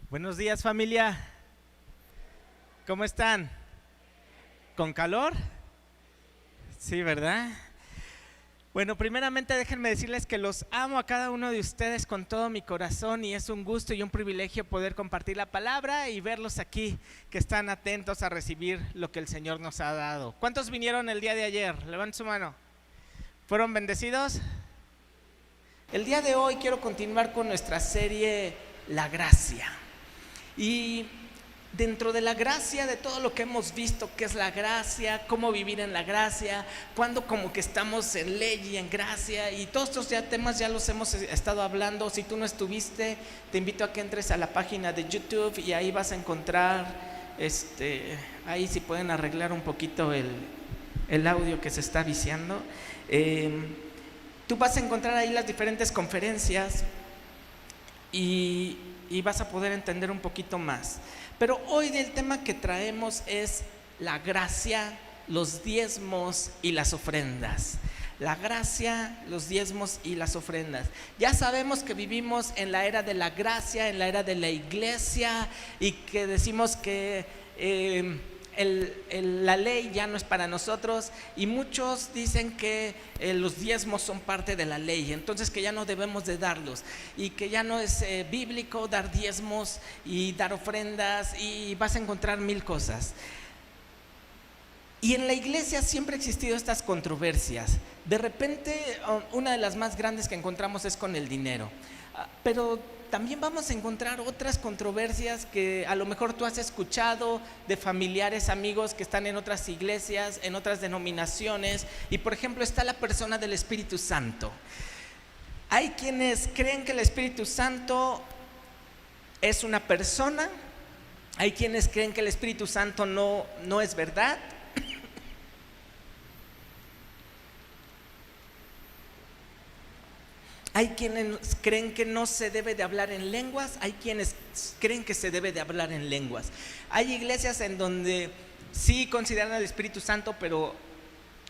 Buenos días, familia. ¿Cómo están? ¿Con calor? Sí, ¿verdad? Bueno, primeramente déjenme decirles que los amo a cada uno de ustedes con todo mi corazón y es un gusto y un privilegio poder compartir la palabra y verlos aquí que están atentos a recibir lo que el Señor nos ha dado. ¿Cuántos vinieron el día de ayer? Levanten su mano. ¿Fueron bendecidos? El día de hoy quiero continuar con nuestra serie La Gracia. Y dentro de la gracia, de todo lo que hemos visto, qué es la gracia, cómo vivir en la gracia, cuando como que estamos en ley y en gracia, y todos estos temas ya los hemos estado hablando. Si tú no estuviste, te invito a que entres a la página de YouTube y ahí vas a encontrar, ahí si pueden arreglar un poquito el audio que se está viciando. Tú vas a encontrar ahí las diferentes conferencias y vas a poder entender un poquito más. Pero hoy el tema que traemos es la gracia, los diezmos y las ofrendas. La gracia, los diezmos y las ofrendas. Ya sabemos que vivimos en la era de la gracia, en la era de la iglesia, y que decimos que la ley ya no es para nosotros, y muchos dicen que los diezmos son parte de la ley, entonces que ya no debemos de darlos, y que ya no es bíblico dar diezmos y dar ofrendas, y vas a encontrar mil cosas. Y en la iglesia siempre han existido estas controversias. De repente, una de las más grandes que encontramos es con el dinero, pero también vamos a encontrar otras controversias que a lo mejor tú has escuchado de familiares, amigos que están en otras iglesias, en otras denominaciones. Y por ejemplo está la persona del Espíritu Santo. Hay quienes creen que el Espíritu Santo es una persona, hay quienes creen que el Espíritu Santo no es verdad. Hay quienes creen que no se debe de hablar en lenguas, hay quienes creen que se debe de hablar en lenguas. Hay iglesias en donde sí consideran al Espíritu Santo, pero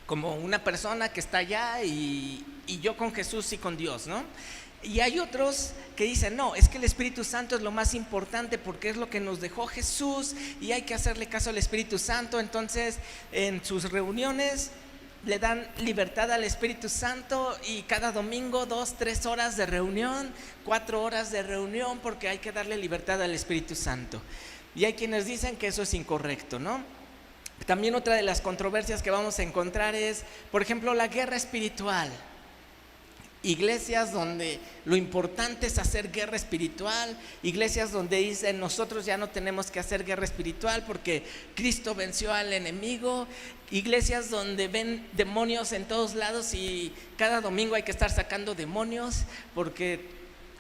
como una persona que está allá y yo con Jesús y con Dios, ¿no? Y hay otros que dicen, no, es que el Espíritu Santo es lo más importante porque es lo que nos dejó Jesús y hay que hacerle caso al Espíritu Santo. Entonces, en sus reuniones le dan libertad al Espíritu Santo y cada domingo 2-3 horas de reunión, 4 horas de reunión, porque hay que darle libertad al Espíritu Santo. Y hay quienes dicen que eso es incorrecto, ¿no? También otra de las controversias que vamos a encontrar es, por ejemplo, la guerra espiritual. Iglesias donde lo importante es hacer guerra espiritual, iglesias donde dicen nosotros ya no tenemos que hacer guerra espiritual porque Cristo venció al enemigo, iglesias donde ven demonios en todos lados y cada domingo hay que estar sacando demonios porque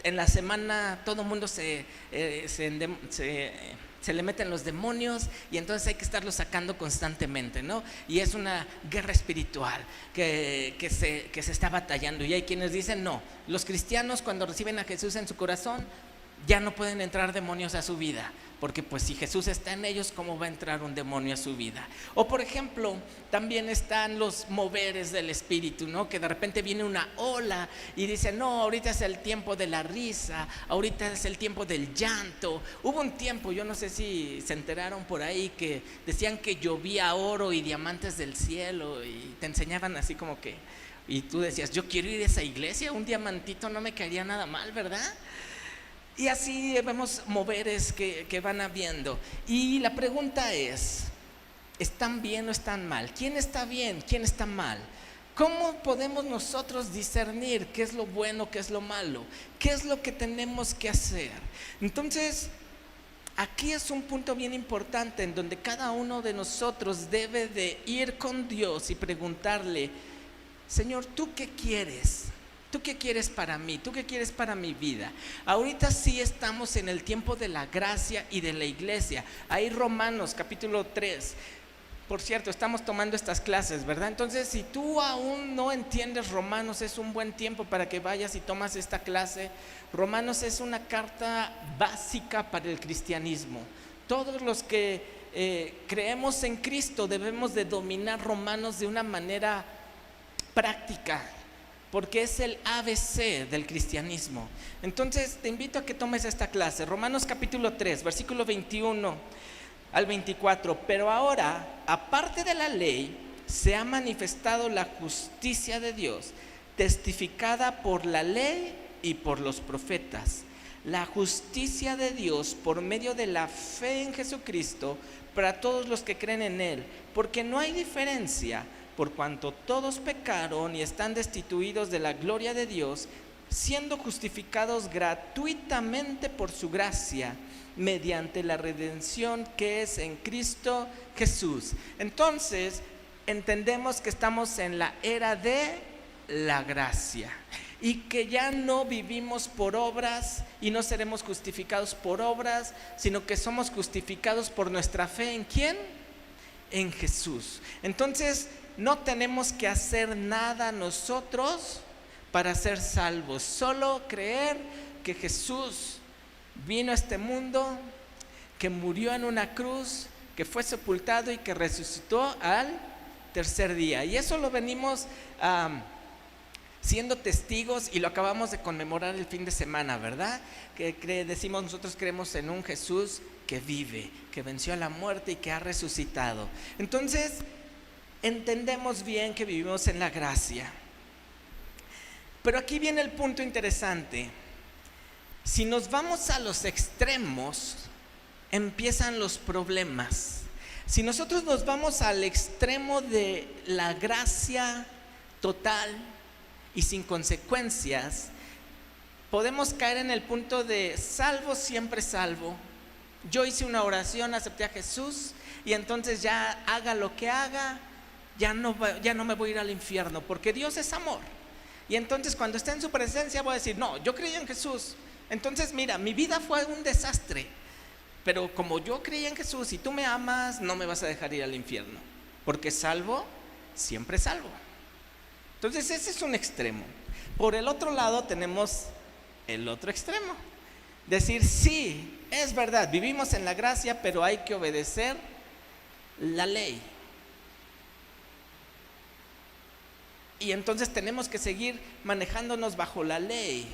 en la semana todo el mundo se le meten los demonios y entonces hay que estarlos sacando constantemente, ¿no? Y es una guerra espiritual que se está batallando. Y hay quienes dicen, no, los cristianos cuando reciben a Jesús en su corazón ya no pueden entrar demonios a su vida, porque pues si Jesús está en ellos, ¿cómo va a entrar un demonio a su vida? O por ejemplo, también están los moveres del Espíritu, ¿no? Que de repente viene una ola y dicen, no, ahorita es el tiempo de la risa, ahorita es el tiempo del llanto. Hubo un tiempo, yo no sé si se enteraron por ahí, que decían que llovía oro y diamantes del cielo y te enseñaban así como que, y tú decías, yo quiero ir a esa iglesia, un diamantito no me caería nada mal, ¿verdad? Y así vemos moveres que van habiendo. Y la pregunta es, ¿están bien o están mal? ¿Quién está bien? ¿Quién está mal? ¿Cómo podemos nosotros discernir qué es lo bueno, qué es lo malo? ¿Qué es lo que tenemos que hacer? Entonces, aquí es un punto bien importante en donde cada uno de nosotros debe de ir con Dios y preguntarle, Señor, ¿tú qué quieres? ¿Tú qué quieres para mí? ¿Tú qué quieres para mi vida? Ahorita sí estamos en el tiempo de la gracia y de la iglesia. Ahí Romanos capítulo 3. Por cierto, estamos tomando estas clases, ¿verdad? Entonces, si tú aún no entiendes Romanos, es un buen tiempo para que vayas y tomas esta clase. Romanos es una carta básica para el cristianismo. Todos los que creemos en Cristo debemos de dominar Romanos de una manera práctica. porque es el ABC del cristianismo. Entonces te invito a que tomes esta clase. Romanos capítulo 3, versículo 21 al 24. Pero ahora, aparte de la ley, se ha manifestado la justicia de Dios, testificada por la ley y por los profetas. La justicia de Dios por medio de la fe en Jesucristo para todos los que creen en Él, porque no hay diferencia, por cuanto todos pecaron y están destituidos de la gloria de Dios, siendo justificados gratuitamente por su gracia, mediante la redención que es en Cristo Jesús. Entonces, entendemos que estamos en la era de la gracia y que ya no vivimos por obras y no seremos justificados por obras, sino que somos justificados por nuestra fe. ¿En quién? En Jesús. Entonces, no tenemos que hacer nada nosotros para ser salvos, solo creer que Jesús vino a este mundo, que murió en una cruz, que fue sepultado y que resucitó al tercer día. Y eso lo venimos siendo testigos y lo acabamos de conmemorar el fin de semana, ¿verdad? Que decimos, nosotros creemos en un Jesús que vive, que venció a la muerte y que ha resucitado. Entonces, entendemos bien que vivimos en la gracia. Pero aquí viene el punto interesante. Si nos vamos a los extremos, empiezan los problemas. Si nosotros nos vamos al extremo de la gracia total y sin consecuencias, podemos caer en el punto de salvo, siempre salvo. Yo hice una oración, acepté a Jesús y entonces ya haga lo que haga, ya no me voy a ir al infierno, porque Dios es amor. Y entonces cuando esté en su presencia voy a decir, no, yo creí en Jesús. Entonces mira, mi vida fue un desastre, pero como yo creí en Jesús y tú me amas, no me vas a dejar ir al infierno, porque salvo, siempre salvo. Entonces ese es un extremo. Por el otro lado tenemos el otro extremo. Decir, sí, es verdad, vivimos en la gracia, pero hay que obedecer la ley. Y entonces tenemos que seguir manejándonos bajo la ley,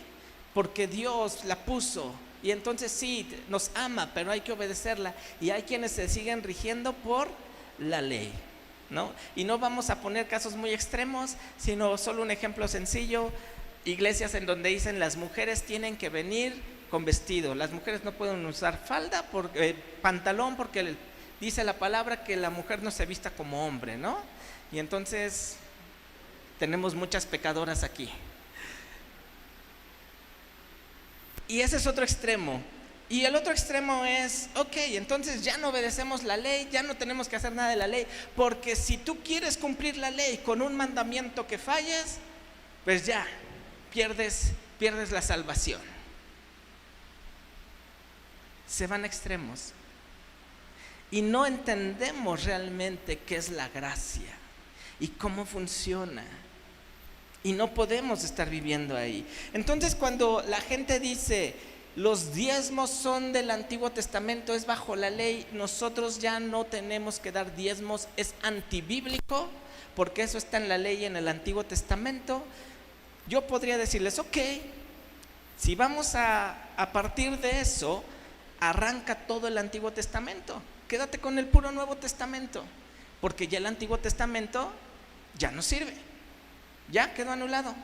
porque Dios la puso. Y entonces sí, nos ama, pero hay que obedecerla. Y hay quienes se siguen rigiendo por la ley, ¿no? Y no vamos a poner casos muy extremos, sino solo un ejemplo sencillo. Iglesias en donde dicen las mujeres tienen que venir con vestido. Las mujeres no pueden usar falda, pantalón, porque dice la palabra que la mujer no se vista como hombre, ¿no? Y entonces tenemos muchas pecadoras aquí. Y ese es otro extremo. Y el otro extremo es, ok, entonces ya no obedecemos la ley, ya no tenemos que hacer nada de la ley, porque si tú quieres cumplir la ley con un mandamiento que falles, pues ya, pierdes la salvación. Se van a extremos. Y no entendemos realmente qué es la gracia y cómo funciona. Y no podemos estar viviendo ahí. Entonces cuando la gente dice, los diezmos son del Antiguo Testamento, es bajo la ley, nosotros ya no tenemos que dar diezmos, es antibíblico, porque eso está en la ley en el Antiguo Testamento. Yo podría decirles, ok, si vamos a partir de eso, arranca todo el Antiguo Testamento, quédate con el puro Nuevo Testamento, porque ya el Antiguo Testamento ya no sirve, ya quedó anulado.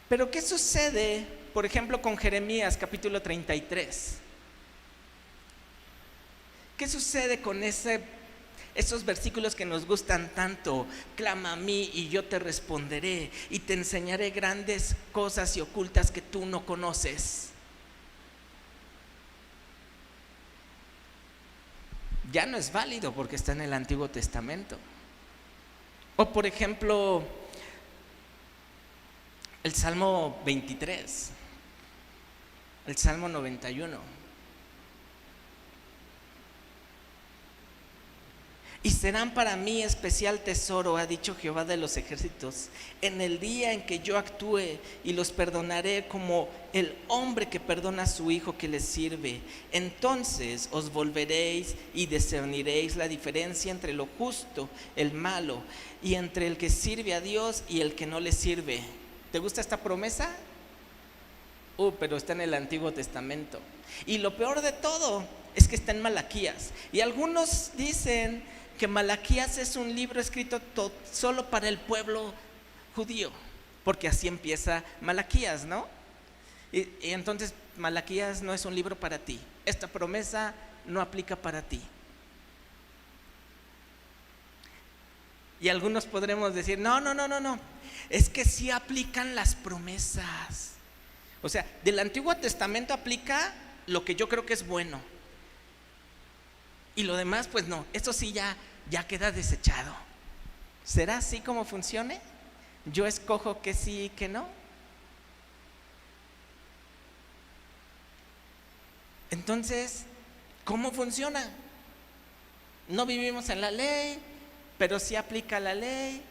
Pero ¿qué sucede, por ejemplo, con Jeremías capítulo 33? ¿Qué sucede con esos versículos que nos gustan tanto? Clama a mí y yo te responderé y te enseñaré grandes cosas y ocultas que tú no conoces. Ya no es válido porque está en el Antiguo Testamento. O por ejemplo, el Salmo 23, el Salmo 91. Y serán para mí especial tesoro, ha dicho Jehová de los ejércitos, en el día en que yo actúe, y los perdonaré como el hombre que perdona a su hijo que le sirve. Entonces os volveréis y discerniréis la diferencia entre lo justo, el malo, y entre el que sirve a Dios y el que no le sirve. ¿Te gusta esta promesa? Pero está en el Antiguo Testamento. Y lo peor de todo es que está en Malaquías. Y algunos dicen que Malaquías es un libro escrito solo para el pueblo judío, porque así empieza Malaquías, ¿no? Y entonces Malaquías no es un libro para ti. Esta promesa no aplica para ti. Y algunos podremos decir, no, es que sí aplican las promesas. O sea, del Antiguo Testamento aplica lo que yo creo que es bueno. Y lo demás, pues no, eso sí ya queda desechado. ¿Será así como funcione? Yo escojo que sí y que no. Entonces, ¿cómo funciona? No vivimos en la ley, pero sí aplica la ley.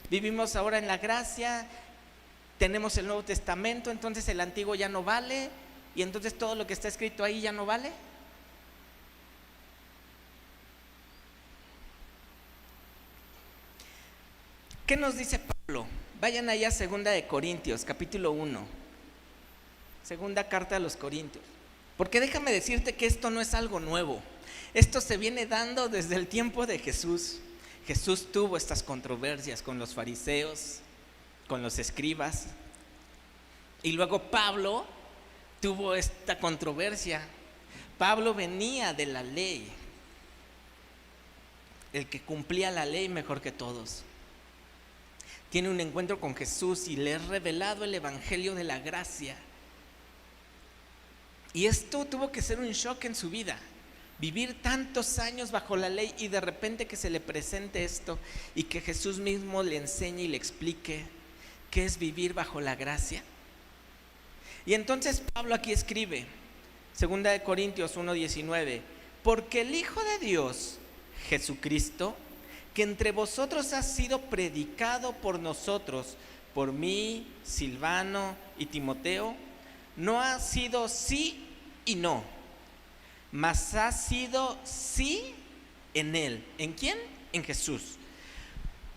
Vivimos ahora en la gracia, tenemos el Nuevo Testamento, entonces el Antiguo ya no vale, y entonces todo lo que está escrito ahí ya no vale. ¿Qué nos dice Pablo? Vayan allá a 2 de Corintios, capítulo 1. Segunda carta a los Corintios. Porque déjame decirte que esto no es algo nuevo. Esto se viene dando desde el tiempo de Jesús. Jesús tuvo estas controversias con los fariseos, con los escribas. Y luego Pablo tuvo esta controversia. Pablo venía de la ley, el que cumplía la ley mejor que todos. Tiene un encuentro con Jesús y le es revelado el evangelio de la gracia. Y esto tuvo que ser un shock en su vida. Vivir tantos años bajo la ley y de repente que se le presente esto y que Jesús mismo le enseñe y le explique qué es vivir bajo la gracia. Y entonces Pablo aquí escribe, 2 de Corintios 1:19, porque el Hijo de Dios, Jesucristo, que entre vosotros ha sido predicado por nosotros, por mí, Silvano y Timoteo, no ha sido sí y no, mas ha sido sí en Él. ¿En quién? En Jesús.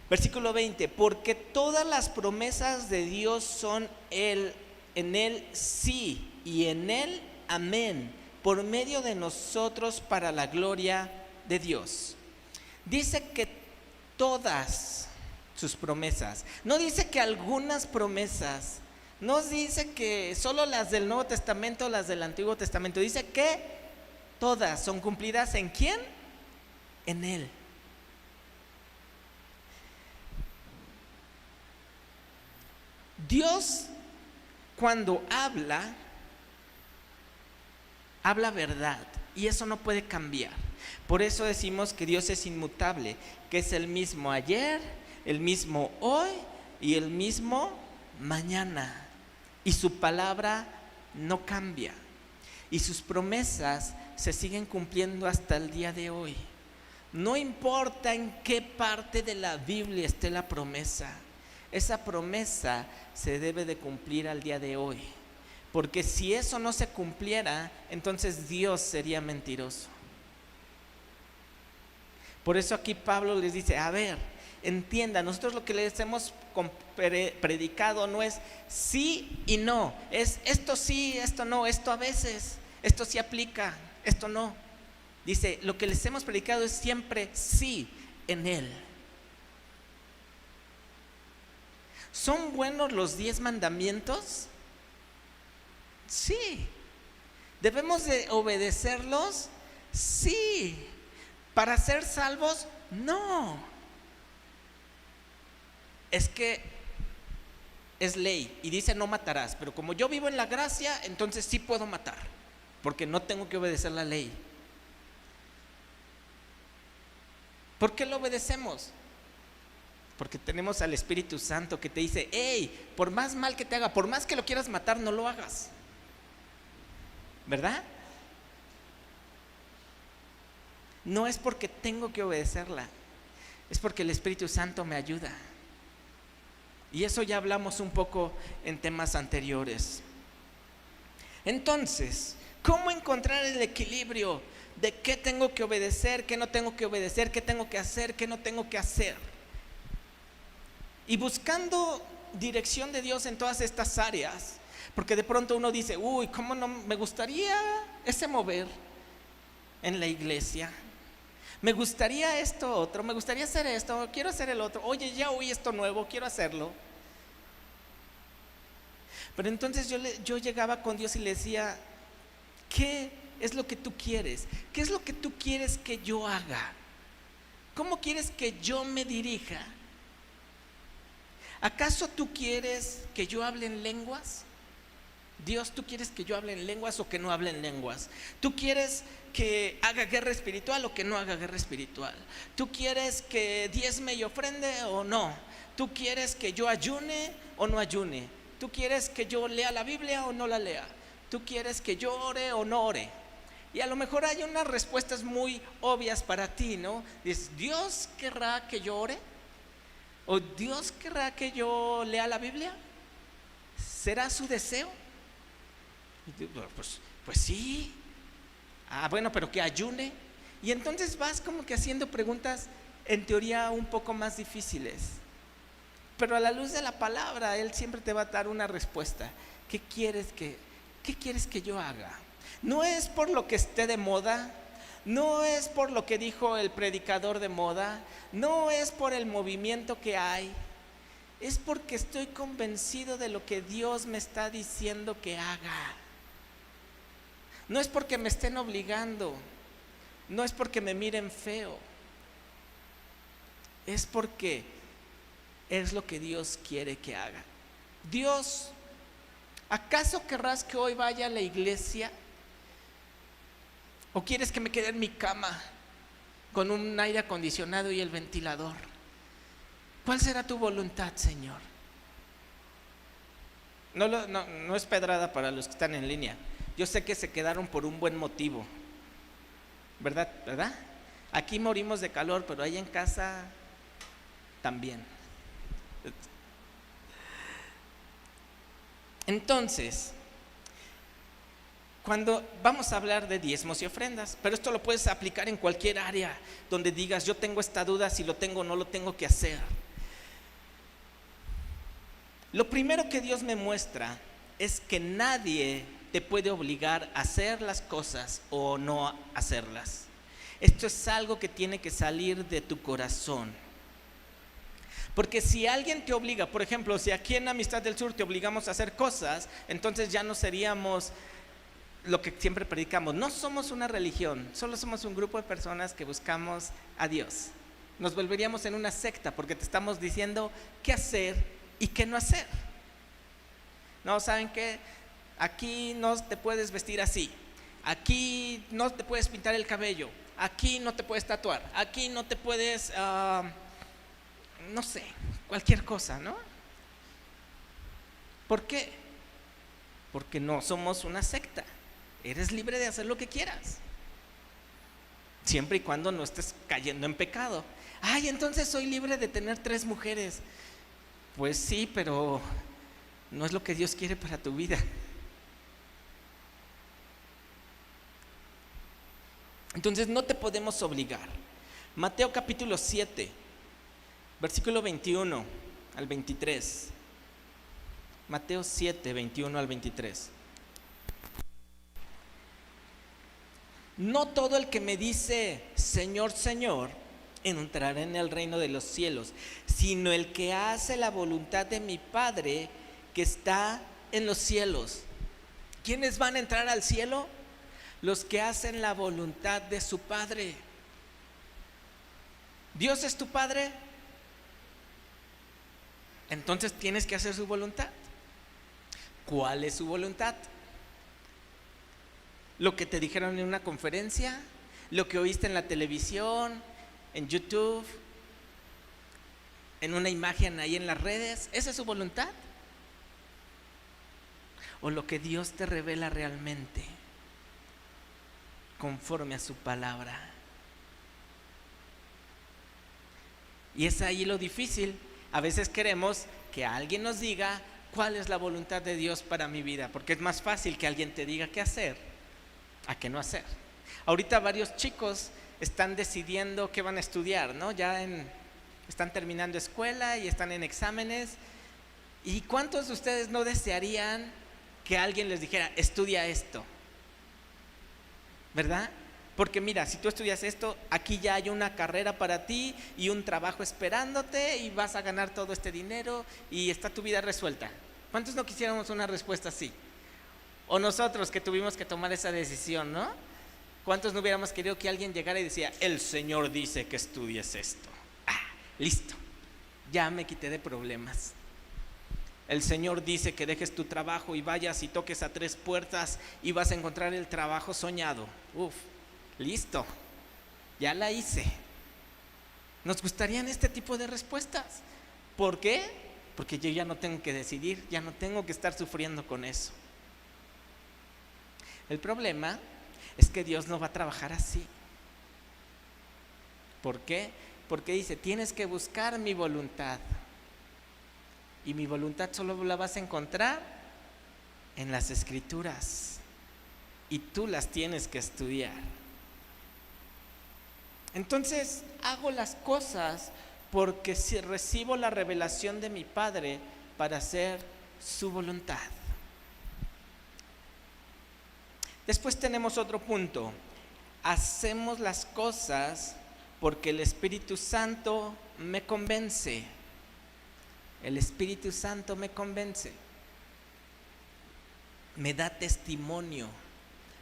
Versículo 20, porque todas las promesas de Dios son en Él sí y en Él amén, por medio de nosotros para la gloria de Dios. Dice que todas sus promesas, no dice que algunas promesas, no dice que solo las del Nuevo Testamento o las del Antiguo Testamento, dice que todas son cumplidas. ¿En quién? En Él. Dios, cuando habla verdad, y eso no puede cambiar. Por eso decimos que Dios es inmutable, que es el mismo ayer, el mismo hoy y el mismo mañana. Y su palabra no cambia. Y sus promesas se siguen cumpliendo hasta el día de hoy. No importa en qué parte de la Biblia esté la promesa, esa promesa se debe de cumplir al día de hoy. Porque si eso no se cumpliera, entonces Dios sería mentiroso. Por eso aquí Pablo les dice, a ver, entiendan, nosotros lo que les hemos predicado no es sí y no, es esto sí, esto no, esto a veces, esto sí aplica, esto no. Dice, lo que les hemos predicado es siempre sí en Él. ¿Son buenos los 10 mandamientos? Sí. ¿Debemos de obedecerlos? Sí. ¿Para ser salvos? No. Es que es ley y dice no matarás, pero como yo vivo en la gracia, entonces sí puedo matar, porque no tengo que obedecer la ley. ¿Por qué lo obedecemos? Porque tenemos al Espíritu Santo que te dice, hey, por más mal que te haga, por más que lo quieras matar, no lo hagas. ¿Verdad? No es porque tengo que obedecerla, es porque el Espíritu Santo me ayuda. Y eso ya hablamos un poco en temas anteriores. Entonces, ¿cómo encontrar el equilibrio de qué tengo que obedecer, qué no tengo que obedecer, qué tengo que hacer, qué no tengo que hacer? Y buscando dirección de Dios en todas estas áreas, porque de pronto uno dice, uy, ¿cómo no me gustaría ese mover en la iglesia? Me gustaría esto otro, me gustaría hacer esto, quiero hacer el otro. Oye, ya oí esto nuevo, quiero hacerlo. Pero entonces yo llegaba con Dios y le decía, ¿qué es lo que tú quieres? ¿Qué es lo que tú quieres que yo haga? ¿Cómo quieres que yo me dirija? ¿Acaso tú quieres que yo hable en lenguas? Dios, ¿tú quieres que yo hable en lenguas o que no hable en lenguas? ¿Tú quieres que haga guerra espiritual o que no haga guerra espiritual? ¿Tú quieres que diezme y ofrende o no? ¿Tú quieres que yo ayune o no ayune? ¿Tú quieres que yo lea la Biblia o no la lea? ¿Tú quieres que yo ore o no ore? Y a lo mejor hay unas respuestas muy obvias para ti, ¿no? Dices, ¿Dios querrá que yo ore? ¿O Dios querrá que yo lea la Biblia? ¿Será su deseo? Pues sí. Bueno, pero que ayune. Y entonces vas como que haciendo preguntas en teoría un poco más difíciles. Pero a la luz de la palabra, Él siempre te va a dar una respuesta. ¿Qué quieres que yo haga? No es por lo que esté de moda, no es por lo que dijo el predicador de moda, no es por el movimiento que hay, es porque estoy convencido de lo que Dios me está diciendo que haga. No es porque me estén obligando, no es porque me miren feo, es porque es lo que Dios quiere que haga. Dios, ¿acaso querrás que hoy vaya a la iglesia? ¿O quieres que me quede en mi cama con un aire acondicionado y el ventilador? ¿Cuál será tu voluntad, Señor? No es pedrada para los que están en línea. Yo sé que se quedaron por un buen motivo, ¿verdad? Aquí morimos de calor, pero ahí en casa también. Entonces, cuando vamos a hablar de diezmos y ofrendas, pero esto lo puedes aplicar en cualquier área donde digas, yo tengo esta duda, si lo tengo o no lo tengo que hacer. Lo primero que Dios me muestra es que nadie te puede obligar a hacer las cosas o no hacerlas. Esto es algo que tiene que salir de tu corazón. Porque si alguien te obliga, por ejemplo, si aquí en Amistad del Sur te obligamos a hacer cosas, entonces ya no seríamos lo que siempre predicamos. No somos una religión, solo somos un grupo de personas que buscamos a Dios. Nos volveríamos en una secta porque te estamos diciendo qué hacer y qué no hacer. No, ¿saben qué? Aquí no te puedes vestir así, aquí no te puedes pintar el cabello, aquí no te puedes tatuar, aquí no te puedes, no sé, cualquier cosa, ¿no? ¿Por qué? Porque no somos una secta. Eres libre de hacer lo que quieras, siempre y cuando no estés cayendo en pecado. Ay, entonces soy libre de tener 3 mujeres. Pues sí, pero no es lo que Dios quiere para tu vida. Entonces no te podemos obligar. Mateo capítulo 7, versículo 21 al 23. Mateo 7, 21 al 23. No todo el que me dice Señor, Señor, entrará en el reino de los cielos, sino el que hace la voluntad de mi Padre que está en los cielos. ¿Quiénes van a entrar al cielo? Los que hacen la voluntad de su Padre. ¿Dios es tu Padre? Entonces tienes que hacer su voluntad. ¿Cuál es su voluntad? ¿Lo que te dijeron en una conferencia? ¿Lo que oíste en la televisión? ¿En YouTube? ¿En una imagen ahí en las redes? ¿Esa es su voluntad? ¿O lo que Dios te revela realmente conforme a su palabra? Y es ahí lo difícil. A veces queremos que alguien nos diga cuál es la voluntad de Dios para mi vida, porque es más fácil que alguien te diga qué hacer a qué no hacer. Ahorita varios chicos están decidiendo qué van a estudiar, ¿no? Están terminando escuela y están en exámenes. ¿Y cuántos de ustedes no desearían que alguien les dijera, estudia esto? ¿Verdad? Porque mira, si tú estudias esto, aquí ya hay una carrera para ti y un trabajo esperándote y vas a ganar todo este dinero y está tu vida resuelta. ¿Cuántos no quisiéramos una respuesta así? O nosotros que tuvimos que tomar esa decisión, ¿no? ¿Cuántos no hubiéramos querido que alguien llegara y decía, el Señor dice que estudies esto? Listo, ya me quité de problemas. El Señor dice que dejes tu trabajo y vayas y toques a 3 puertas y vas a encontrar el trabajo soñado. Listo, ya la hice. Nos gustarían este tipo de respuestas. ¿Por qué? Porque yo ya no tengo que decidir, ya no tengo que estar sufriendo con eso. El problema es que Dios no va a trabajar así. ¿Por qué? Porque dice, tienes que buscar mi voluntad. Y mi voluntad solo la vas a encontrar en las Escrituras. Y tú las tienes que estudiar. Entonces, hago las cosas porque si recibo la revelación de mi Padre para hacer su voluntad. Después tenemos otro punto. Hacemos las cosas porque el Espíritu Santo me convence. El Espíritu Santo me convence. Me da testimonio.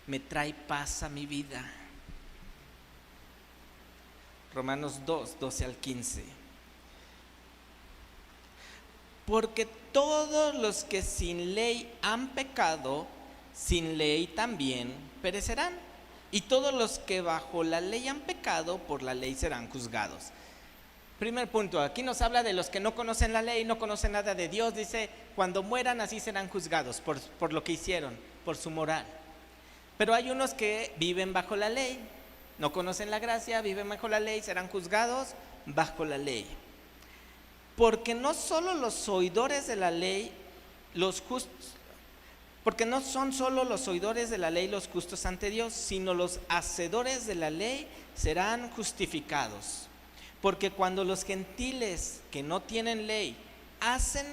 Me trae paz a mi vida. Romanos 2, 12 al 15. Porque todos los que sin ley han pecado, sin ley también perecerán. Y todos los que bajo la ley han pecado, por la ley serán juzgados. Primer punto, aquí nos habla de los que no conocen la ley, no conocen nada de Dios. Dice, cuando mueran así serán juzgados por lo que hicieron, por su moral. Pero hay unos que viven bajo la ley, no conocen la gracia, viven bajo la ley, serán juzgados bajo la ley. Porque no solo los oidores de la ley, porque no son solo los oidores de la ley los justos ante Dios, sino los hacedores de la ley serán justificados. Porque cuando los gentiles que no tienen ley hacen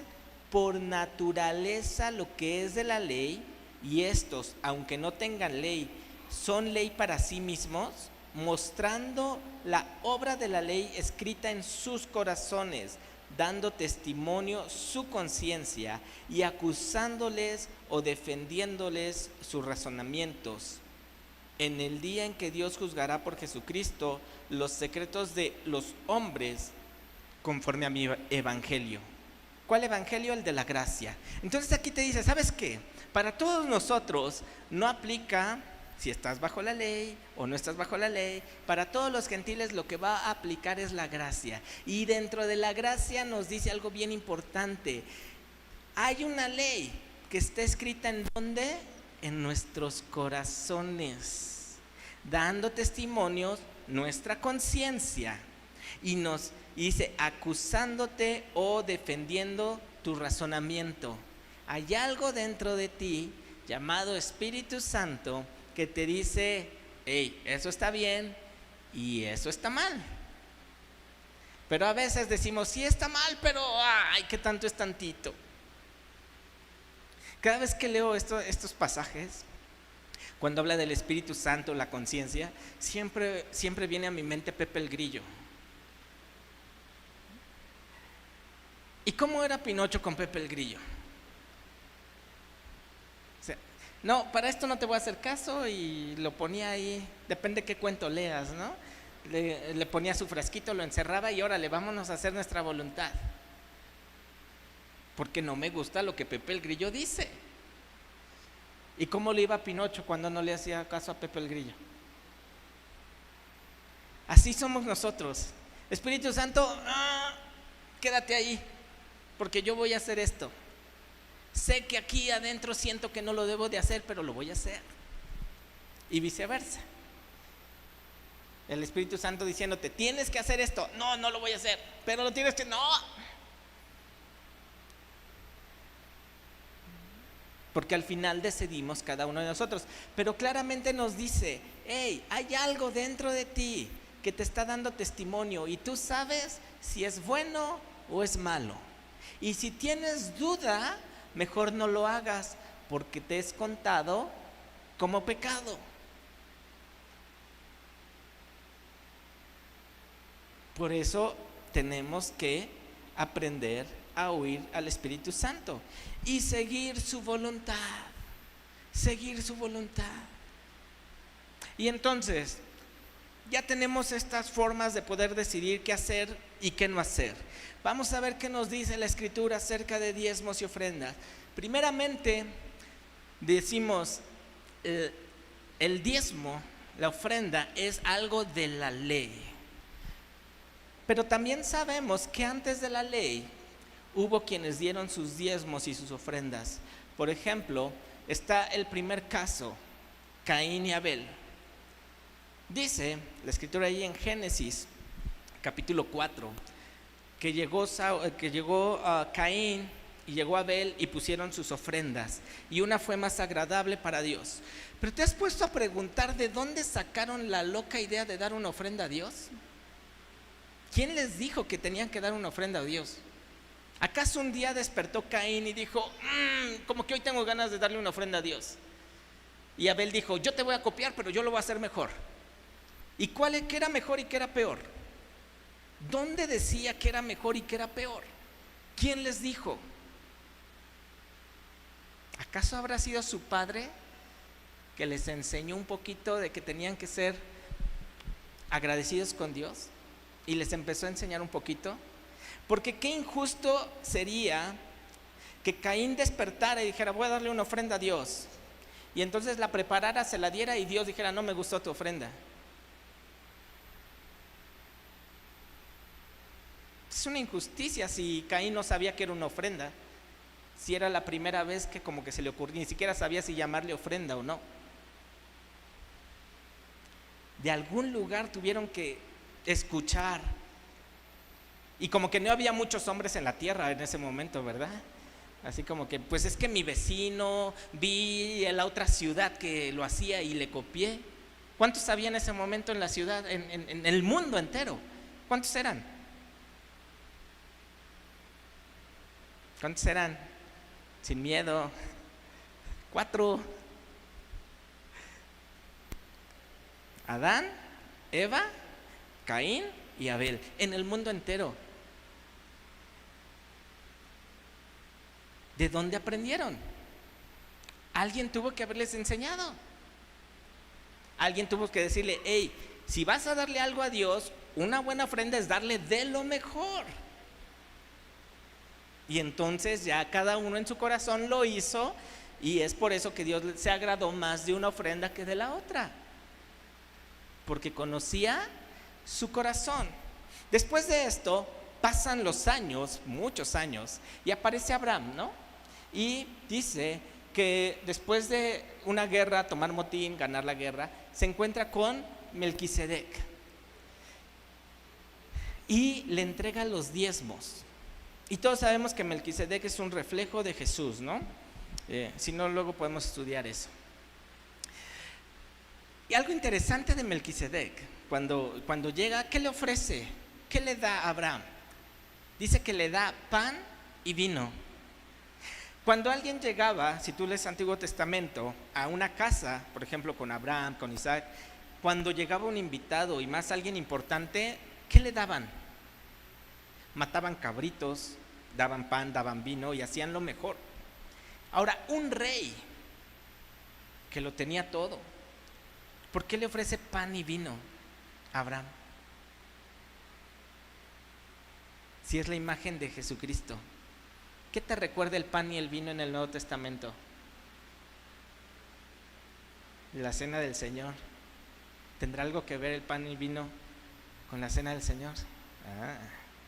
por naturaleza lo que es de la ley, y estos, aunque no tengan ley, son ley para sí mismos, mostrando la obra de la ley escrita en sus corazones, dando testimonio su conciencia y acusándoles o defendiéndoles sus razonamientos. En el día en que Dios juzgará por Jesucristo los secretos de los hombres conforme a mi evangelio. ¿Cuál evangelio? El de la gracia. Entonces aquí te dice, ¿sabes qué? Para todos nosotros no aplica si estás bajo la ley o no estás bajo la ley. Para todos los gentiles lo que va a aplicar es la gracia. Y dentro de la gracia nos dice algo bien importante. Hay una ley que está escrita ¿en dónde? En nuestros corazones, dando testimonios nuestra conciencia. Y nos dice, acusándote o defendiendo tu razonamiento. Hay algo dentro de ti llamado Espíritu Santo que te dice, hey, eso está bien y eso está mal. Pero a veces decimos, sí está mal, pero ay, ¿qué tanto es tantito? Cada vez que leo estos pasajes, cuando habla del Espíritu Santo, la conciencia, siempre viene a mi mente Pepe el Grillo. ¿Y cómo era Pinocho con Pepe el Grillo? O sea, no, para esto no te voy a hacer caso, y lo ponía ahí, depende qué cuento leas, ¿no? Le ponía su frasquito, lo encerraba y órale, vámonos a hacer nuestra voluntad. Porque no me gusta lo que Pepe el Grillo dice. ¿Y cómo le iba a Pinocho cuando no le hacía caso a Pepe el Grillo? Así somos nosotros. Espíritu Santo, quédate ahí, porque yo voy a hacer esto. Sé que aquí adentro siento que no lo debo de hacer, pero lo voy a hacer. Y viceversa. El Espíritu Santo diciéndote, tienes que hacer esto. No, no lo voy a hacer, pero lo tienes que, no. Porque al final decidimos cada uno de nosotros. Pero claramente nos dice, hey, hay algo dentro de ti que te está dando testimonio y tú sabes si es bueno o es malo. Y si tienes duda, mejor no lo hagas porque te es contado como pecado. Por eso tenemos que aprender a oír al Espíritu Santo y seguir su voluntad. Seguir su voluntad. Y entonces, ya tenemos estas formas de poder decidir qué hacer y qué no hacer. Vamos a ver qué nos dice la Escritura acerca de diezmos y ofrendas. Primeramente, decimos, el diezmo, la ofrenda, es algo de la ley. Pero también sabemos que antes de la ley hubo quienes dieron sus diezmos y sus ofrendas. Por ejemplo, está el primer caso, Caín y Abel. Dice la Escritura ahí en Génesis, capítulo 4, que llegó Caín y llegó Abel y pusieron sus ofrendas, y una fue más agradable para Dios. Pero ¿te has puesto a preguntar de dónde sacaron la loca idea de dar una ofrenda a Dios? ¿Quién les dijo que tenían que dar una ofrenda a Dios? ¿Acaso un día despertó Caín y dijo, como que hoy tengo ganas de darle una ofrenda a Dios? Y Abel dijo, yo te voy a copiar, pero yo lo voy a hacer mejor. ¿Y qué era mejor y qué era peor? ¿Dónde decía que era mejor y que era peor? ¿Quién les dijo? ¿Acaso habrá sido su padre que les enseñó un poquito de que tenían que ser agradecidos con Dios? Y les empezó a enseñar un poquito. Porque qué injusto sería que Caín despertara y dijera, voy a darle una ofrenda a Dios. Y entonces la preparara, se la diera y Dios dijera, no me gustó tu ofrenda. Es una injusticia si Caín no sabía que era una ofrenda. Si era la primera vez que como que se le ocurrió, ni siquiera sabía si llamarle ofrenda o no. De algún lugar tuvieron que escuchar. Y como que no había muchos hombres en la tierra en ese momento, ¿verdad? Así como que, pues es que mi vecino, vi en la otra ciudad que lo hacía y le copié. ¿Cuántos había en ese momento en la ciudad, en el mundo entero? ¿Cuántos eran? ¿Cuántos eran? Sin miedo. 4. Adán, Eva, Caín y Abel. En el mundo entero. ¿De dónde aprendieron? Alguien tuvo que haberles enseñado. Alguien tuvo que decirle, hey, si vas a darle algo a Dios, una buena ofrenda es darle de lo mejor. Y entonces ya cada uno en su corazón lo hizo, y es por eso que Dios se agradó más de una ofrenda que de la otra, porque conocía su corazón. Después de esto pasan los años, muchos años, y aparece Abraham, ¿no? Y dice que después de una guerra, tomar motín, ganar la guerra, se encuentra con Melquisedec y le entrega los diezmos. Y todos sabemos que Melquisedec es un reflejo de Jesús, ¿no? Si no, luego podemos estudiar eso. Y algo interesante de Melquisedec, cuando llega, ¿qué le ofrece? ¿Qué le da a Abraham? Dice que le da pan y vino. Cuando alguien llegaba, si tú lees Antiguo Testamento, a una casa, por ejemplo con Abraham, con Isaac, cuando llegaba un invitado y más alguien importante, ¿qué le daban? Mataban cabritos, daban pan, daban vino y hacían lo mejor. Ahora, un rey que lo tenía todo, ¿por qué le ofrece pan y vino a Abraham? Si es la imagen de Jesucristo. ¿Qué te recuerda el pan y el vino en el Nuevo Testamento? La cena del Señor. ¿Tendrá algo que ver el pan y el vino con la cena del Señor?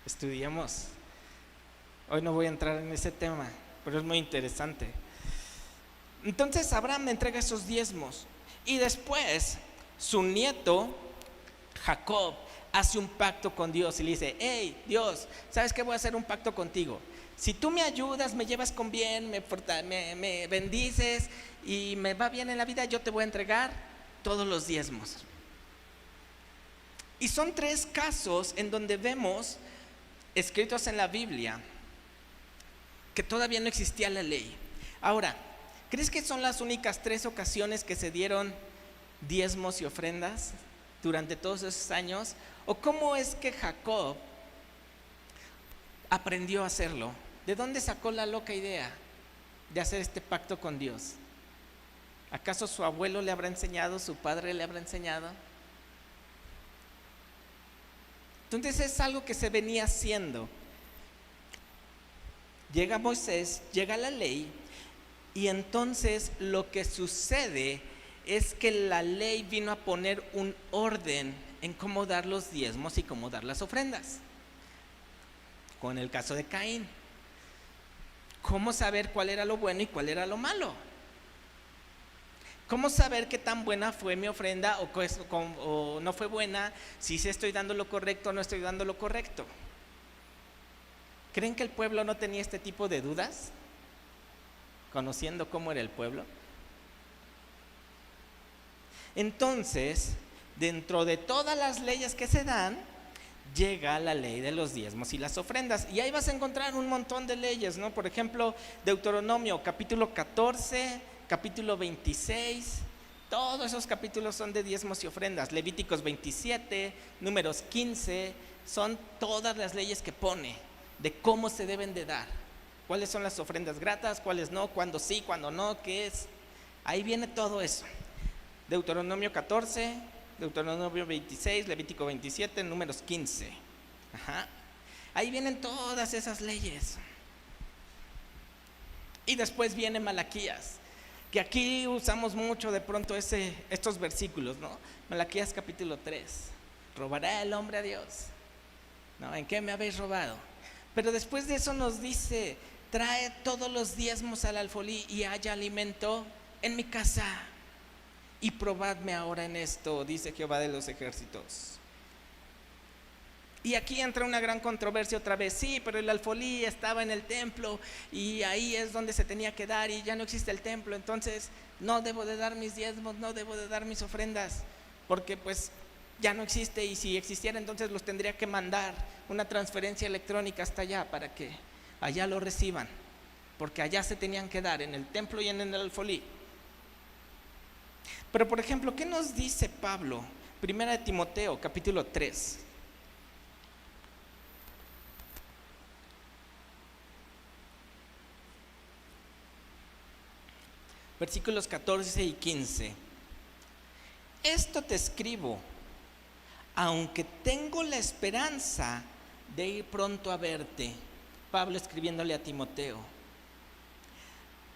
Estudiemos. Hoy no voy a entrar en ese tema, pero es muy interesante. Entonces Abraham le entrega esos diezmos y después su nieto Jacob hace un pacto con Dios y le dice: hey Dios, ¿sabes qué? Voy a hacer un pacto contigo. Si tú me ayudas, me llevas con bien, me bendices y me va bien en la vida, yo te voy a entregar todos los diezmos. Y son 3 casos en donde vemos, escritos en la Biblia, que todavía no existía la ley. Ahora, ¿crees que son las únicas 3 ocasiones que se dieron diezmos y ofrendas durante todos esos años? ¿O cómo es que Jacob aprendió a hacerlo? ¿De dónde sacó la loca idea de hacer este pacto con Dios? ¿Acaso su abuelo le habrá enseñado, su padre le habrá enseñado? Entonces es algo que se venía haciendo. Llega Moisés, llega la ley, y entonces lo que sucede es que la ley vino a poner un orden en cómo dar los diezmos y cómo dar las ofrendas. Con el caso de Caín, ¿cómo saber cuál era lo bueno y cuál era lo malo? ¿Cómo saber qué tan buena fue mi ofrenda o no fue buena? Si estoy dando lo correcto o no estoy dando lo correcto. ¿Creen que el pueblo no tenía este tipo de dudas? Conociendo cómo era el pueblo. Entonces, dentro de todas las leyes que se dan, llega la ley de los diezmos y las ofrendas. Y ahí vas a encontrar un montón de leyes, ¿no? Por ejemplo, Deuteronomio, capítulo 14, capítulo 26, todos esos capítulos son de diezmos y ofrendas. Levíticos 27, Números 15, son todas las leyes que pone de cómo se deben de dar. ¿Cuáles son las ofrendas gratas? ¿Cuáles no? ¿Cuándo sí? ¿Cuándo no? ¿Qué es? Ahí viene todo eso. Deuteronomio 14, Deuteronomio 26, Levítico 27, Números 15. Ahí vienen todas esas leyes. Y después viene Malaquías, que aquí usamos mucho de pronto estos versículos, ¿no? Malaquías capítulo 3. ¿Robará el hombre a Dios? ¿No? ¿En qué me habéis robado? Pero después de eso nos dice: trae todos los diezmos al alfolí y haya alimento en mi casa. Y probadme ahora en esto, dice Jehová de los ejércitos. Y aquí entra una gran controversia otra vez. Sí, pero el alfolí estaba en el templo y ahí es donde se tenía que dar y ya no existe el templo, entonces no debo de dar mis diezmos, no debo de dar mis ofrendas, porque pues ya no existe, y si existiera entonces los tendría que mandar una transferencia electrónica hasta allá para que allá lo reciban, porque allá se tenían que dar, en el templo y en el alfolí. Pero por ejemplo, ¿qué nos dice Pablo? Primera de Timoteo, capítulo 3. Versículos 14 y 15. Esto te escribo, aunque tengo la esperanza de ir pronto a verte. Pablo escribiéndole a Timoteo,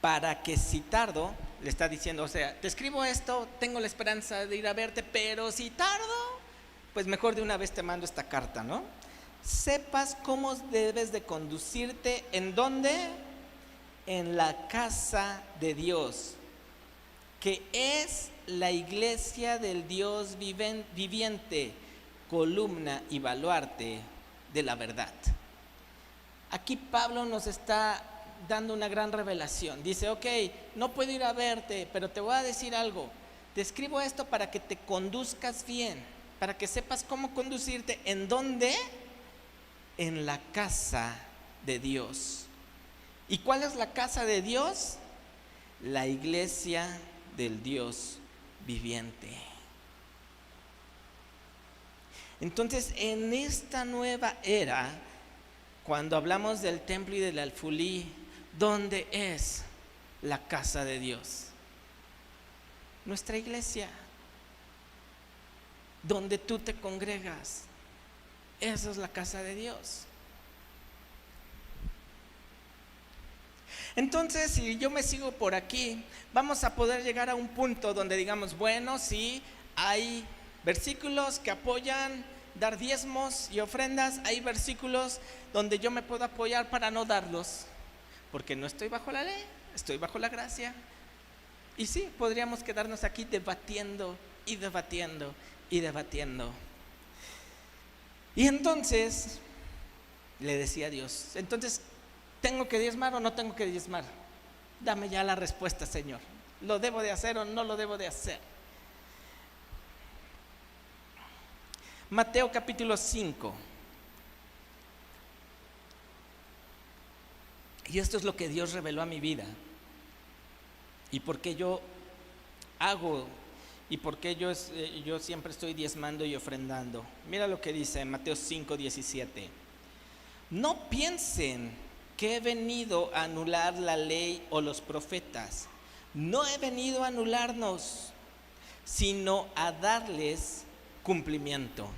para que si tardo, le está diciendo, o sea, te escribo esto, tengo la esperanza de ir a verte, pero si tardo, pues mejor de una vez te mando esta carta, ¿no? Sepas cómo debes de conducirte, ¿en dónde? En la casa de Dios, que es la iglesia del Dios viviente, columna y baluarte de la verdad. Aquí Pablo nos está dando una gran revelación. Dice: ok, no puedo ir a verte, pero te voy a decir algo. Te escribo esto para que te conduzcas bien, para que sepas cómo conducirte. ¿En dónde? En la casa de Dios. ¿Y cuál es la casa de Dios? La iglesia del Dios viviente. Entonces, en esta nueva era, cuando hablamos del templo y del alfolí, ¿dónde es la casa de Dios? Nuestra iglesia, donde tú te congregas, esa es la casa de Dios. Entonces, si yo me sigo por aquí, vamos a poder llegar a un punto donde digamos, bueno, sí, hay versículos que apoyan dar diezmos y ofrendas, hay versículos donde yo me puedo apoyar para no darlos, porque no estoy bajo la ley, estoy bajo la gracia. Y sí, podríamos quedarnos aquí debatiendo y debatiendo y debatiendo. Y entonces le decía a Dios, entonces, ¿tengo que diezmar o no tengo que diezmar? Dame ya la respuesta, Señor. ¿Lo debo de hacer o no lo debo de hacer? Mateo capítulo 5. Y esto es lo que Dios reveló a mi vida. Y por qué yo hago, y por qué yo siempre estoy diezmando y ofrendando. Mira lo que dice en Mateo 5:17. No piensen que he venido a anular la ley o los profetas. No he venido a anularnos, sino a darles cumplimiento.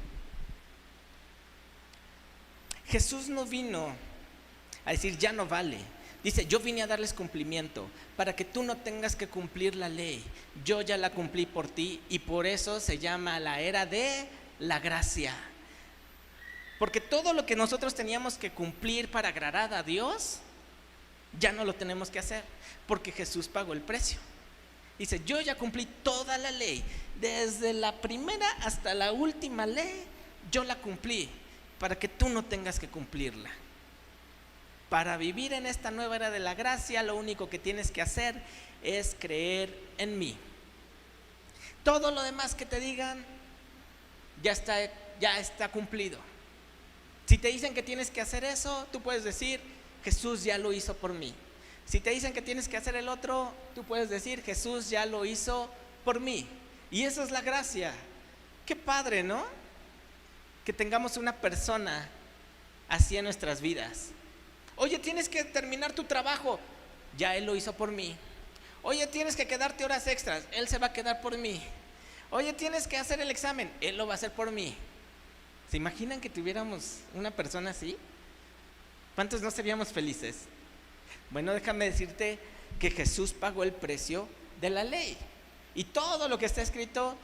Jesús no vino a decir ya no vale. Dice, yo vine a darles cumplimiento para que tú no tengas que cumplir la ley. Yo ya la cumplí por ti y por eso se llama la era de la gracia. Porque todo lo que nosotros teníamos que cumplir para agradar a Dios, ya no lo tenemos que hacer, porque Jesús pagó el precio. Dice, yo ya cumplí toda la ley, desde la primera hasta la última ley, yo la cumplí, para que tú no tengas que cumplirla. Para vivir en esta nueva era de la gracia, lo único que tienes que hacer es creer en mí. Todo lo demás que te digan, ya está cumplido. Si te dicen que tienes que hacer eso, tú puedes decir, Jesús ya lo hizo por mí. Si te dicen que tienes que hacer el otro, tú puedes decir, Jesús ya lo hizo por mí. Y eso es la gracia. Qué padre, ¿no? Que tengamos una persona así en nuestras vidas. Oye, tienes que terminar tu trabajo, ya Él lo hizo por mí. Oye, tienes que quedarte horas extras, Él se va a quedar por mí. Oye, tienes que hacer el examen, Él lo va a hacer por mí. ¿Se imaginan que tuviéramos una persona así? ¿Cuántos no seríamos felices? Bueno, déjame decirte que Jesús pagó el precio de la ley. Y todo lo que está escrito,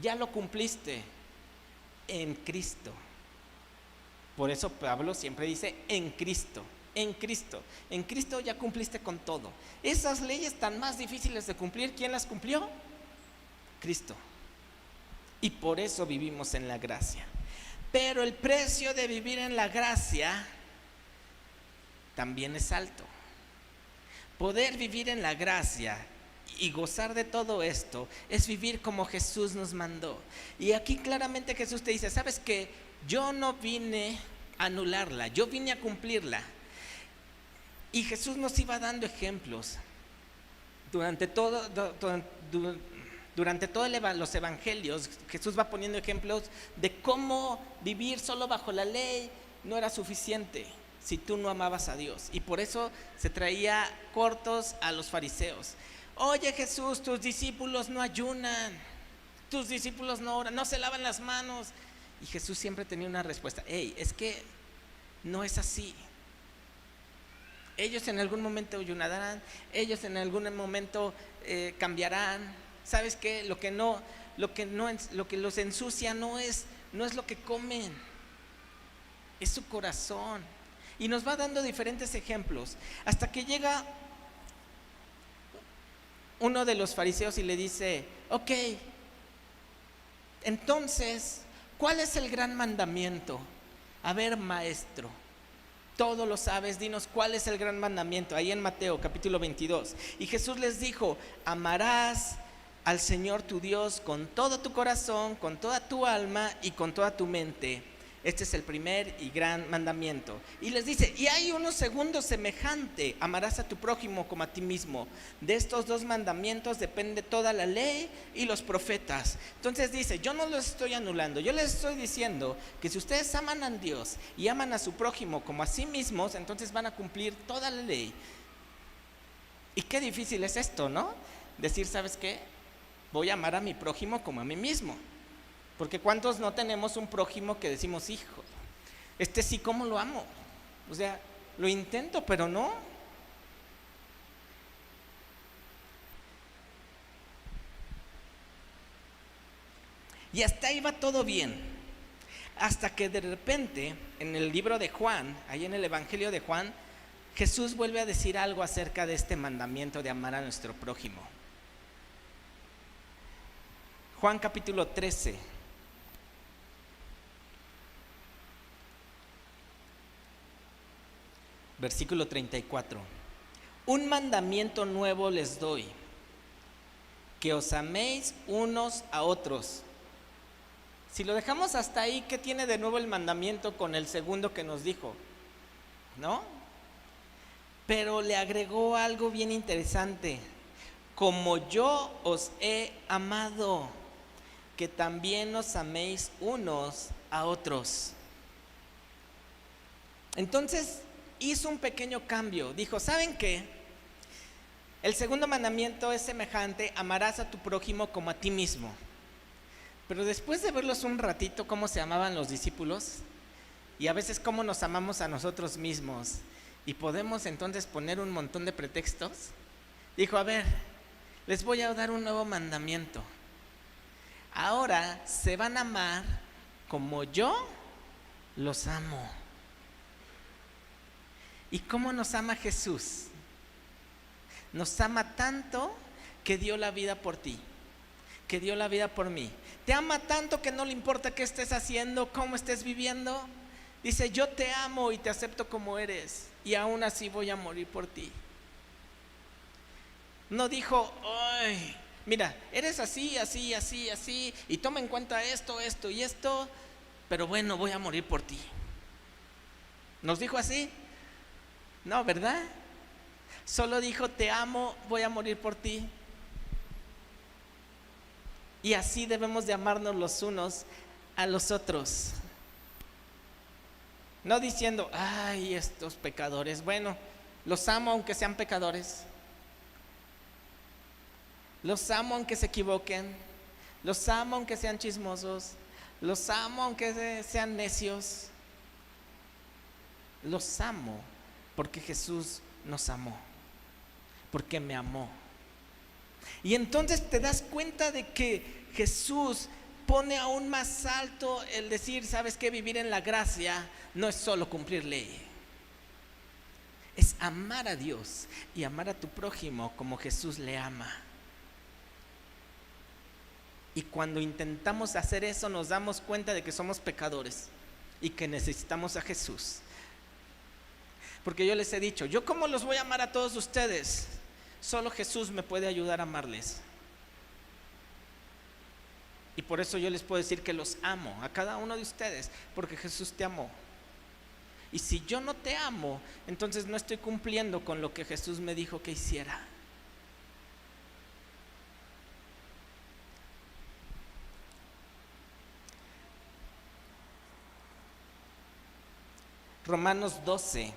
ya lo cumpliste en Cristo. Por eso Pablo siempre dice, en Cristo. En Cristo. En Cristo ya cumpliste con todo. Esas leyes tan más difíciles de cumplir, ¿quién las cumplió? Cristo. Y por eso vivimos en la gracia. Pero el precio de vivir en la gracia también es alto. Poder vivir en la gracia y gozar de todo esto es vivir como Jesús nos mandó. Y aquí claramente Jesús te dice, ¿sabes qué? Yo no vine a anularla, yo vine a cumplirla. Y Jesús nos iba dando ejemplos durante todos los evangelios. Jesús va poniendo ejemplos de cómo vivir solo bajo la ley no era suficiente si tú no amabas a Dios. Y por eso se traía cortos a los fariseos. Oye, Jesús, tus discípulos no ayunan, tus discípulos no oran, no se lavan las manos. Y Jesús siempre tenía una respuesta. Es que no es así. Ellos en algún momento ayunarán, ellos en algún momento cambiarán. ¿Sabes qué? Lo que los ensucia no es lo que comen, es su corazón. Y nos va dando diferentes ejemplos, hasta que llega uno de los fariseos y le dice, ok, entonces, ¿cuál es el gran mandamiento? A ver, maestro, todo lo sabes, dinos cuál es el gran mandamiento. Ahí en Mateo capítulo 22. Y Jesús les dijo, amarás al Señor tu Dios con todo tu corazón, con toda tu alma y con toda tu mente. Este es el primer y gran mandamiento. Y les dice, y hay uno segundo semejante, amarás a tu prójimo como a ti mismo. De estos dos mandamientos depende toda la ley y los profetas. Entonces dice, yo no los estoy anulando, yo les estoy diciendo que si ustedes aman a Dios y aman a su prójimo como a sí mismos, entonces van a cumplir toda la ley. Y qué difícil es esto, ¿no? Decir, ¿sabes qué? Voy a amar a mi prójimo como a mí mismo. Porque ¿cuántos no tenemos un prójimo que decimos, hijo, sí, ¿cómo lo amo? O sea, lo intento, pero no. Y hasta ahí va todo bien. Hasta que de repente, en el libro de Juan, ahí en el Evangelio de Juan, Jesús vuelve a decir algo acerca de este mandamiento de amar a nuestro prójimo. Juan capítulo 13. Versículo 34. Un mandamiento nuevo les doy, que os améis unos a otros. Si lo dejamos hasta ahí, ¿qué tiene de nuevo el mandamiento con el segundo que nos dijo? ¿No? Pero le agregó algo bien interesante. Como yo os he amado, que también os améis unos a otros. Entonces hizo un pequeño cambio. Dijo, ¿saben qué? El segundo mandamiento es semejante: amarás a tu prójimo como a ti mismo. Pero después de verlos un ratito cómo se amaban los discípulos, y a veces cómo nos amamos a nosotros mismos, y podemos entonces poner un montón de pretextos, dijo, a ver, les voy a dar un nuevo mandamiento. Ahora se van a amar como yo los amo. ¿Y cómo nos ama Jesús? Nos ama tanto que dio la vida por ti, que dio la vida por mí. Te ama tanto que no le importa qué estés haciendo, cómo estés viviendo. Dice, yo te amo y te acepto como eres, y aún así voy a morir por ti. No dijo, ay, mira, eres así, así, así, así, y toma en cuenta esto, esto y esto, pero bueno, voy a morir por ti. ¿Nos dijo así? No, ¿verdad? Solo dijo, te amo, voy a morir por ti. Y así debemos de amarnos los unos a los otros. No diciendo, ay, estos pecadores, bueno, los amo aunque sean pecadores. Los amo aunque se equivoquen. Los amo aunque sean chismosos. Los amo aunque sean necios. Los amo porque Jesús nos amó, porque me amó. Y entonces te das cuenta de que Jesús pone aún más alto el decir, ¿sabes qué? Vivir en la gracia no es solo cumplir ley, es amar a Dios y amar a tu prójimo como Jesús le ama. Y cuando intentamos hacer eso nos damos cuenta de que somos pecadores y que necesitamos a Jesús. Porque yo les he dicho, ¿yo cómo los voy a amar a todos ustedes? Solo Jesús me puede ayudar a amarles. Y por eso yo les puedo decir que los amo a cada uno de ustedes, porque Jesús te amó. Y si yo no te amo, entonces no estoy cumpliendo con lo que Jesús me dijo que hiciera. Romanos 12,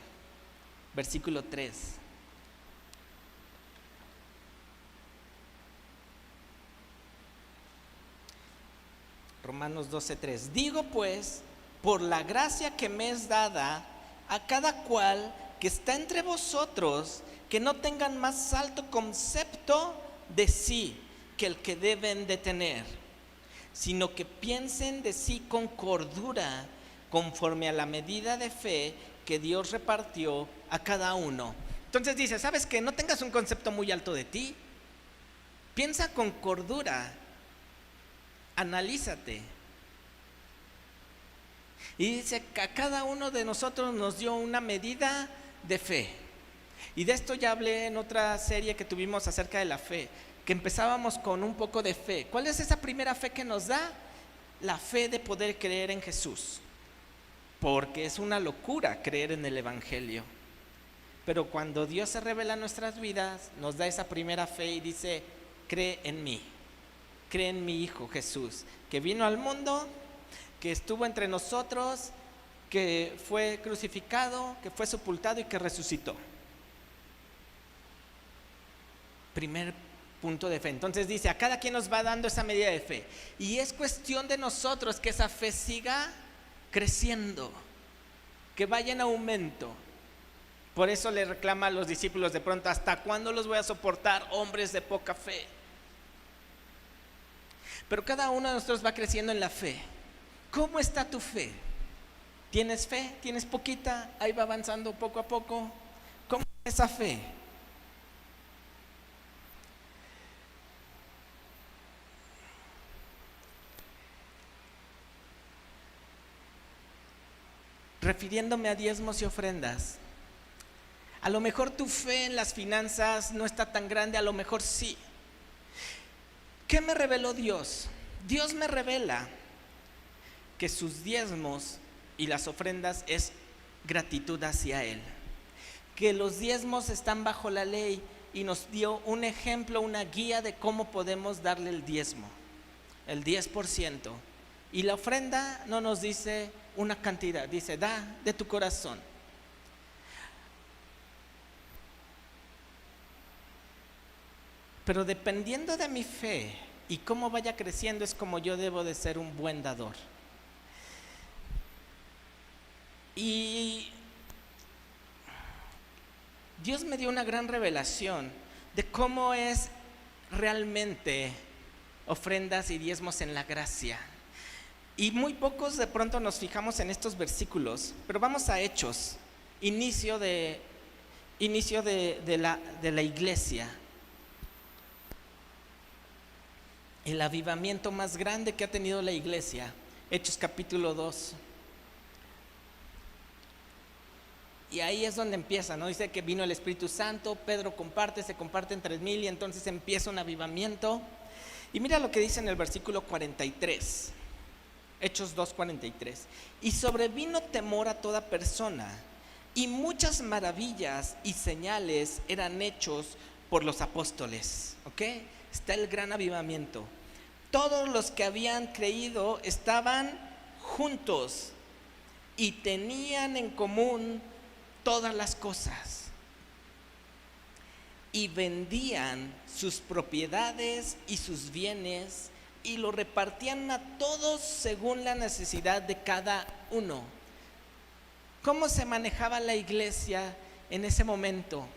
versículo 3. Romanos 12:3. Digo pues, por la gracia que me es dada, a cada cual que está entre vosotros, que no tengan más alto concepto de sí que el que deben de tener, sino que piensen de sí con cordura, conforme a la medida de fe que Dios repartió a cada uno. Entonces dice, ¿sabes qué? No tengas un concepto muy alto de ti. Piensa con cordura. Analízate. Y dice que a cada uno de nosotros nos dio una medida de fe. Y de esto ya hablé en otra serie que tuvimos acerca de la fe, que empezábamos con un poco de fe. ¿Cuál es esa primera fe que nos da? La fe de poder creer en Jesús. Porque es una locura creer en el Evangelio. Pero cuando Dios se revela en nuestras vidas, nos da esa primera fe y dice, cree en mí. Cree en mi Hijo Jesús, que vino al mundo, que estuvo entre nosotros, que fue crucificado, que fue sepultado y que resucitó. Primer punto de fe. Entonces dice, a cada quien nos va dando esa medida de fe. Y es cuestión de nosotros que esa fe siga creciendo, que vaya en aumento. Por eso le reclama a los discípulos de pronto, ¿hasta cuándo los voy a soportar, hombres de poca fe? Pero cada uno de nosotros va creciendo en la fe. ¿Cómo está tu fe? ¿Tienes fe? ¿Tienes poquita? Ahí va avanzando poco a poco. ¿Cómo es esa fe? Refiriéndome a diezmos y ofrendas, A lo mejor tu fe en las finanzas no está tan grande, a lo mejor sí. ¿Qué me reveló Dios? Dios me revela que sus diezmos y las ofrendas es gratitud hacia Él. Que los diezmos están bajo la ley y nos dio un ejemplo, una guía de cómo podemos darle el diezmo, el 10%. Y la ofrenda no nos dice una cantidad, dice da de tu corazón. Pero dependiendo de mi fe y cómo vaya creciendo es como yo debo de ser un buen dador. Y Dios me dio una gran revelación de cómo es realmente ofrendas y diezmos en la gracia. Y muy pocos de pronto nos fijamos en estos versículos, pero vamos a Hechos, inicio de la iglesia. El avivamiento más grande que ha tenido la iglesia, Hechos capítulo 2. Y ahí es donde empieza, ¿no? Dice que vino el Espíritu Santo, Pedro comparte, se comparten 3,000 y entonces empieza un avivamiento. Y mira lo que dice en el versículo 43, Hechos 2:43. Y sobrevino temor a toda persona, y muchas maravillas y señales eran hechos por los apóstoles. ¿Ok? Está el gran avivamiento. Todos los que habían creído estaban juntos y tenían en común todas las cosas, y vendían sus propiedades y sus bienes y lo repartían a todos según la necesidad de cada uno. ¿Cómo se manejaba la iglesia en ese momento?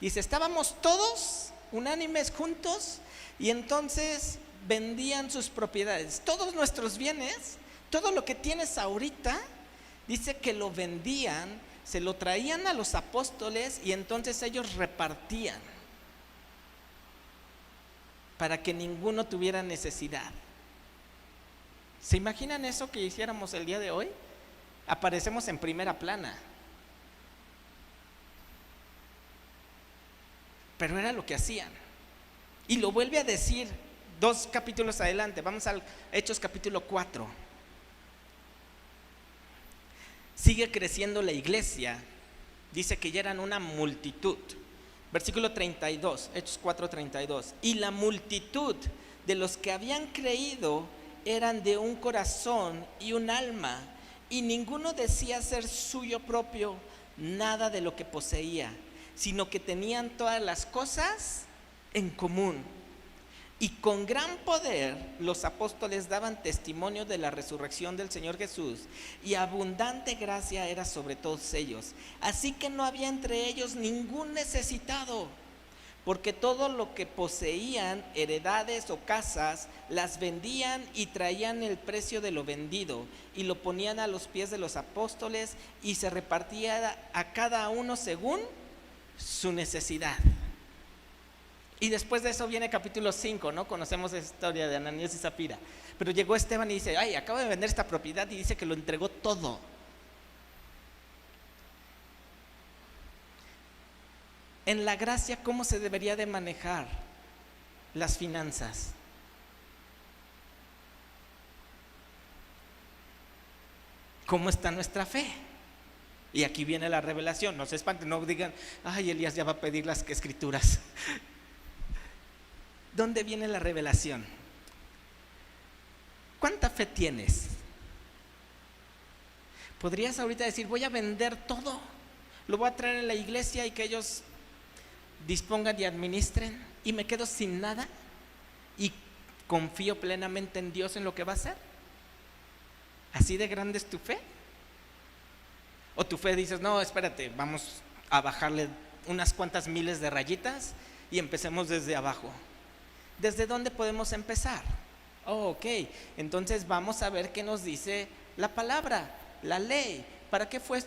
Dice, estábamos todos unánimes juntos y entonces vendían sus propiedades, todos nuestros bienes, todo lo que tienes ahorita, dice que lo vendían, se lo traían a los apóstoles y entonces ellos repartían para que ninguno tuviera necesidad. ¿Se imaginan eso que hiciéramos el día de hoy? Aparecemos en primera plana. Pero era lo que hacían. Y lo vuelve a decir 2 capítulos adelante. Vamos al Hechos capítulo 4. Sigue creciendo la iglesia. Dice que ya eran una multitud. Versículo 32, Hechos 4:32. Y la multitud de los que habían creído eran de un corazón y un alma, y ninguno decía ser suyo propio nada de lo que poseía, sino que tenían todas las cosas en común. Y con gran poder los apóstoles daban testimonio de la resurrección del Señor Jesús, y abundante gracia era sobre todos ellos. Así que no había entre ellos ningún necesitado, porque todo lo que poseían, heredades o casas, las vendían y traían el precio de lo vendido y lo ponían a los pies de los apóstoles, y se repartía a cada uno según su necesidad. Y después de eso viene capítulo 5, ¿no? Conocemos la historia de Ananías y Zafira. Pero llegó Esteban y dice, ay, acabo de vender esta propiedad, y dice que lo entregó todo. En la gracia, ¿cómo se debería de manejar las finanzas? ¿Cómo está nuestra fe? Y aquí viene la revelación. No se espanten, no digan, ay, Elías ya va a pedir las escrituras. ¿Dónde viene la revelación? ¿Cuánta fe tienes? ¿Podrías ahorita decir, voy a vender todo, lo voy a traer a la iglesia y que ellos dispongan y administren, y me quedo sin nada y confío plenamente en Dios en lo que va a hacer? ¿Así de grande es tu fe? ¿O tu fe dices, no, espérate, vamos a bajarle unas cuantas miles de rayitas y empecemos desde abajo? ¿Desde dónde podemos empezar? Oh, ok, entonces vamos a ver qué nos dice la palabra, la ley. ¿Para qué fue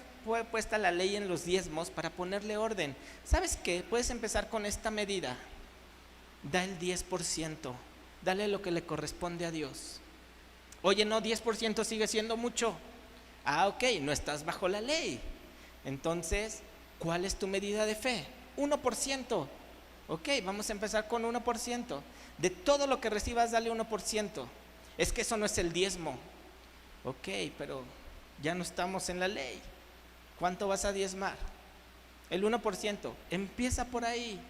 puesta la ley en los diezmos? Para ponerle orden. ¿Sabes qué? Puedes empezar con esta medida. Da el 10%, dale lo que le corresponde a Dios. Oye, no, 10% sigue siendo mucho. Ah, ok, no estás bajo la ley. Entonces, ¿Cuál es tu medida de fe? 1%. Ok, vamos a empezar con 1%. De todo lo que recibas, dale 1%. Es que eso no es el diezmo. Ok, pero ya no estamos en la ley. ¿Cuánto vas a diezmar? El 1%. Empieza por ahí.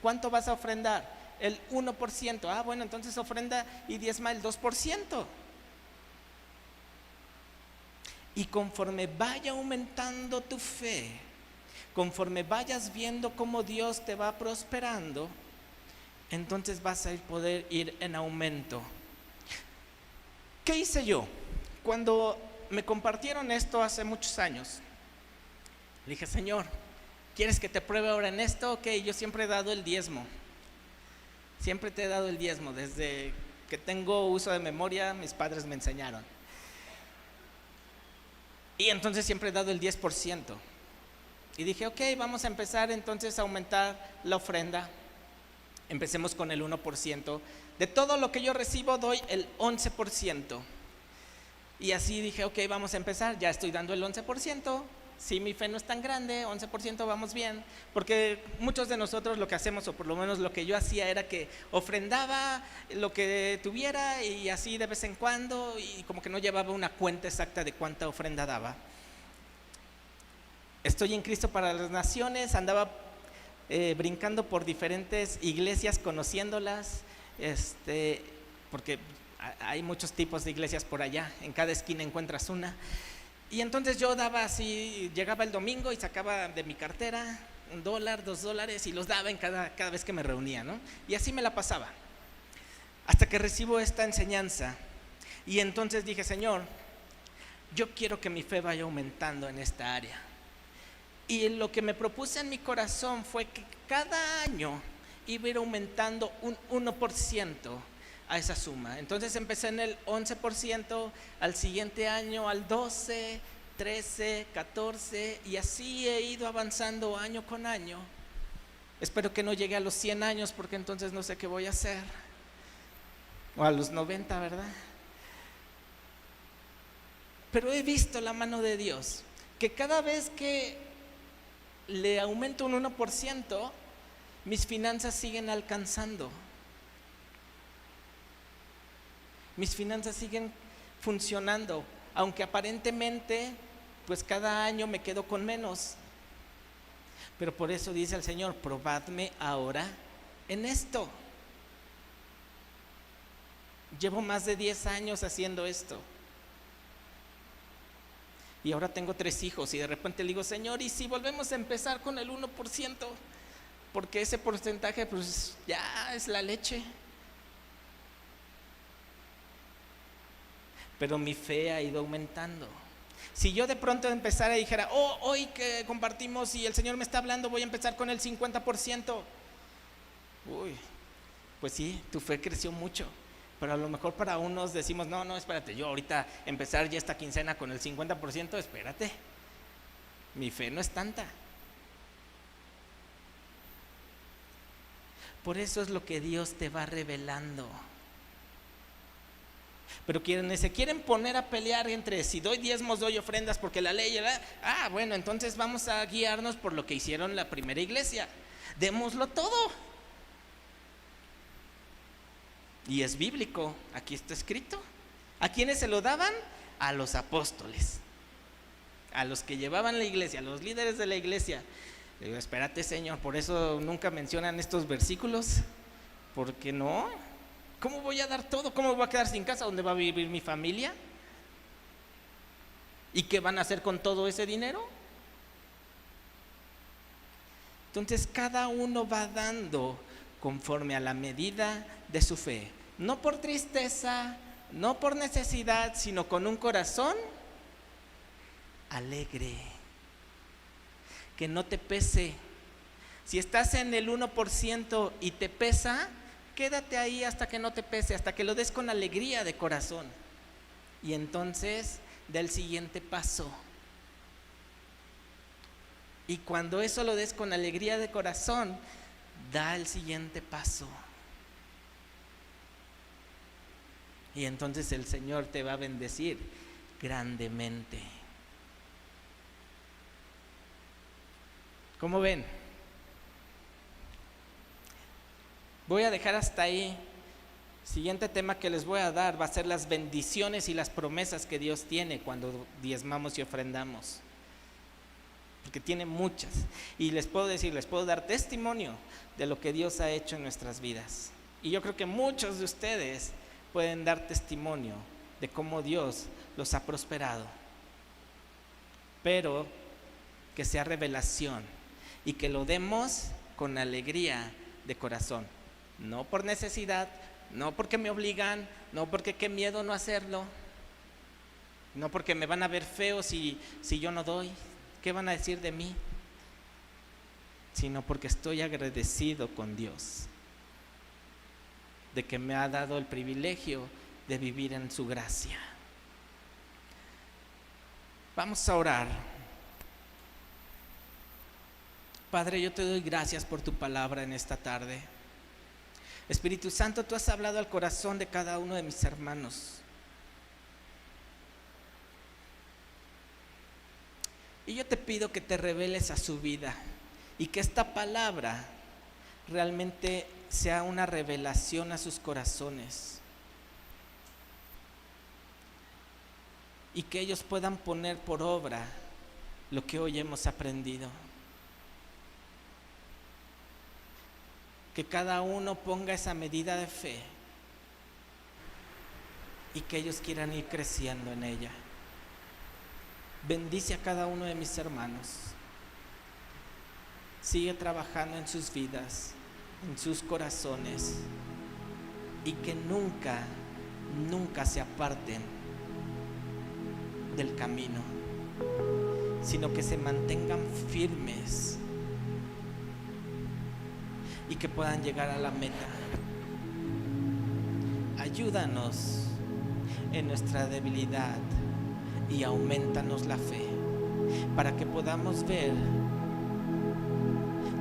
¿Cuánto vas a ofrendar? El 1%. Ah, bueno, entonces ofrenda y diezma el 2%. Y conforme vaya aumentando tu fe, conforme vayas viendo cómo Dios te va prosperando, entonces vas a poder ir en aumento. ¿Qué hice yo? Cuando me compartieron esto hace muchos años, le dije: Señor, ¿quieres que te pruebe ahora en esto? Ok, yo siempre he dado el diezmo. Siempre te he dado el diezmo. Desde que tengo uso de memoria, mis padres me enseñaron. Y entonces siempre he dado el 10%. Y dije: ok, vamos a empezar entonces a aumentar la ofrenda. Empecemos con el 1%. De todo lo que yo recibo doy el 11%. Y así dije: ok, vamos a empezar. Ya estoy dando el 11%. Si mi fe no es tan grande, 11% vamos bien. Porque muchos de nosotros lo que hacemos, o por lo menos lo que yo hacía, era que ofrendaba lo que tuviera y así de vez en cuando, y como que no llevaba una cuenta exacta de cuánta ofrenda daba. Estoy en Cristo para las Naciones, andaba brincando por diferentes iglesias, conociéndolas, porque hay muchos tipos de iglesias por allá, en cada esquina encuentras una. Y entonces yo daba así, llegaba el domingo y sacaba de mi cartera $1, $2 y los daba en cada vez que me reunía, ¿no? Y así me la pasaba, hasta que recibo esta enseñanza. Y entonces dije: Señor, yo quiero que mi fe vaya aumentando en esta área. Y lo que me propuse en mi corazón fue que cada año iba a ir aumentando un 1% a esa suma. Entonces empecé en el 11%, al siguiente año al 12, 13, 14, y así he ido avanzando año con año. Espero que no llegue a los 100 años, porque entonces no sé qué voy a hacer. O a los 90, ¿verdad? Pero he visto la mano de Dios, que cada vez que le aumento un 1%, mis finanzas siguen alcanzando. Mis finanzas siguen funcionando, aunque aparentemente pues cada año me quedo con menos. Pero por eso dice el Señor: probadme ahora en esto. Llevo más de 10 años haciendo esto. Y ahora tengo 3 hijos y de repente le digo: Señor, ¿y si volvemos a empezar con el 1%? Porque ese porcentaje pues ya es la leche. Pero mi fe ha ido aumentando. Si yo de pronto empezara y dijera: hoy que compartimos y el Señor me está hablando, voy a empezar con el 50%. Uy, pues sí, tu fe creció mucho. Pero a lo mejor para unos decimos: no, espérate, yo ahorita empezar ya esta quincena con el 50%, espérate, mi fe no es tanta. Por eso es lo que Dios te va revelando. Pero quienes se quieren poner a pelear entre si doy diezmos, doy ofrendas, porque la ley era, bueno, entonces vamos a guiarnos por lo que hicieron la primera iglesia. Démoslo todo. Y es bíblico, aquí está escrito. ¿A quiénes se lo daban? A los apóstoles, a los que llevaban la iglesia, a los líderes de la iglesia. Le digo: espérate, Señor, por eso nunca mencionan estos versículos, porque no. ¿Cómo voy a dar todo? ¿Cómo voy a quedar sin casa? ¿Dónde va a vivir mi familia? ¿Y qué van a hacer con todo ese dinero? Entonces cada uno va dando conforme a la medida de su fe, no por tristeza, no por necesidad, sino con un corazón alegre, que no te pese. Si estás en el 1% y te pesa, quédate ahí hasta que no te pese, hasta que lo des con alegría de corazón. Y entonces da el siguiente paso. Y cuando eso lo des con alegría de corazón, da el siguiente paso. Y entonces el Señor te va a bendecir grandemente. ¿Cómo ven? Voy a dejar hasta ahí. Siguiente tema que les voy a dar va a ser las bendiciones y las promesas que Dios tiene cuando diezmamos y ofrendamos, porque tiene muchas, y les puedo dar testimonio de lo que Dios ha hecho en nuestras vidas, y yo creo que muchos de ustedes pueden dar testimonio de cómo Dios los ha prosperado, pero que sea revelación y que lo demos con alegría de corazón, no por necesidad, no porque me obligan, no porque qué miedo no hacerlo, no porque me van a ver feo si yo no doy, qué van a decir de mí, sino porque estoy agradecido con Dios de que me ha dado el privilegio de vivir en su gracia. Vamos a orar. Padre, yo te doy gracias por tu palabra en esta tarde. Espíritu Santo, tú has hablado al corazón de cada uno de mis hermanos. Y yo te pido que te reveles a su vida y que esta palabra realmente sea una revelación a sus corazones. Y que ellos puedan poner por obra lo que hoy hemos aprendido. Que cada uno ponga esa medida de fe y que ellos quieran ir creciendo en ella. Bendice a cada uno de mis hermanos. Sigue trabajando en sus vidas, en sus corazones, y que nunca se aparten del camino, sino que se mantengan firmes y que puedan llegar a la meta. Ayúdanos en nuestra debilidad y aumentanos la fe para que podamos ver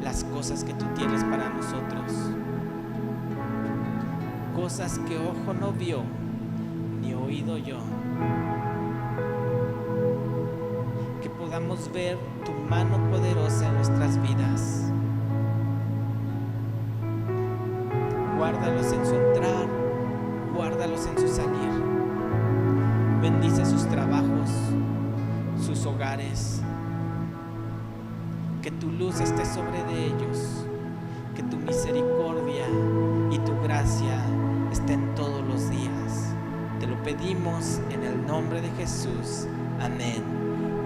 las cosas que tú tienes para nosotros, cosas que ojo no vio ni oído yo, que podamos ver tu mano poderosa en nuestras vidas. Guárdalos en su entrar, guárdalos en su salir. Bendice sus trabajos, sus hogares. Que tu luz esté sobre de ellos. Que tu misericordia y tu gracia estén todos los días. Te lo pedimos en el nombre de Jesús. Amén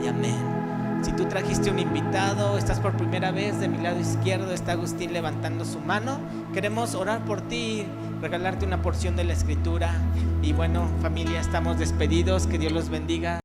y amén. Si tú trajiste un invitado, estás por primera vez, de mi lado izquierdo está Agustín levantando su mano. Queremos orar por ti, regalarte una porción de la Escritura. Y bueno, familia, estamos despedidos. Que Dios los bendiga.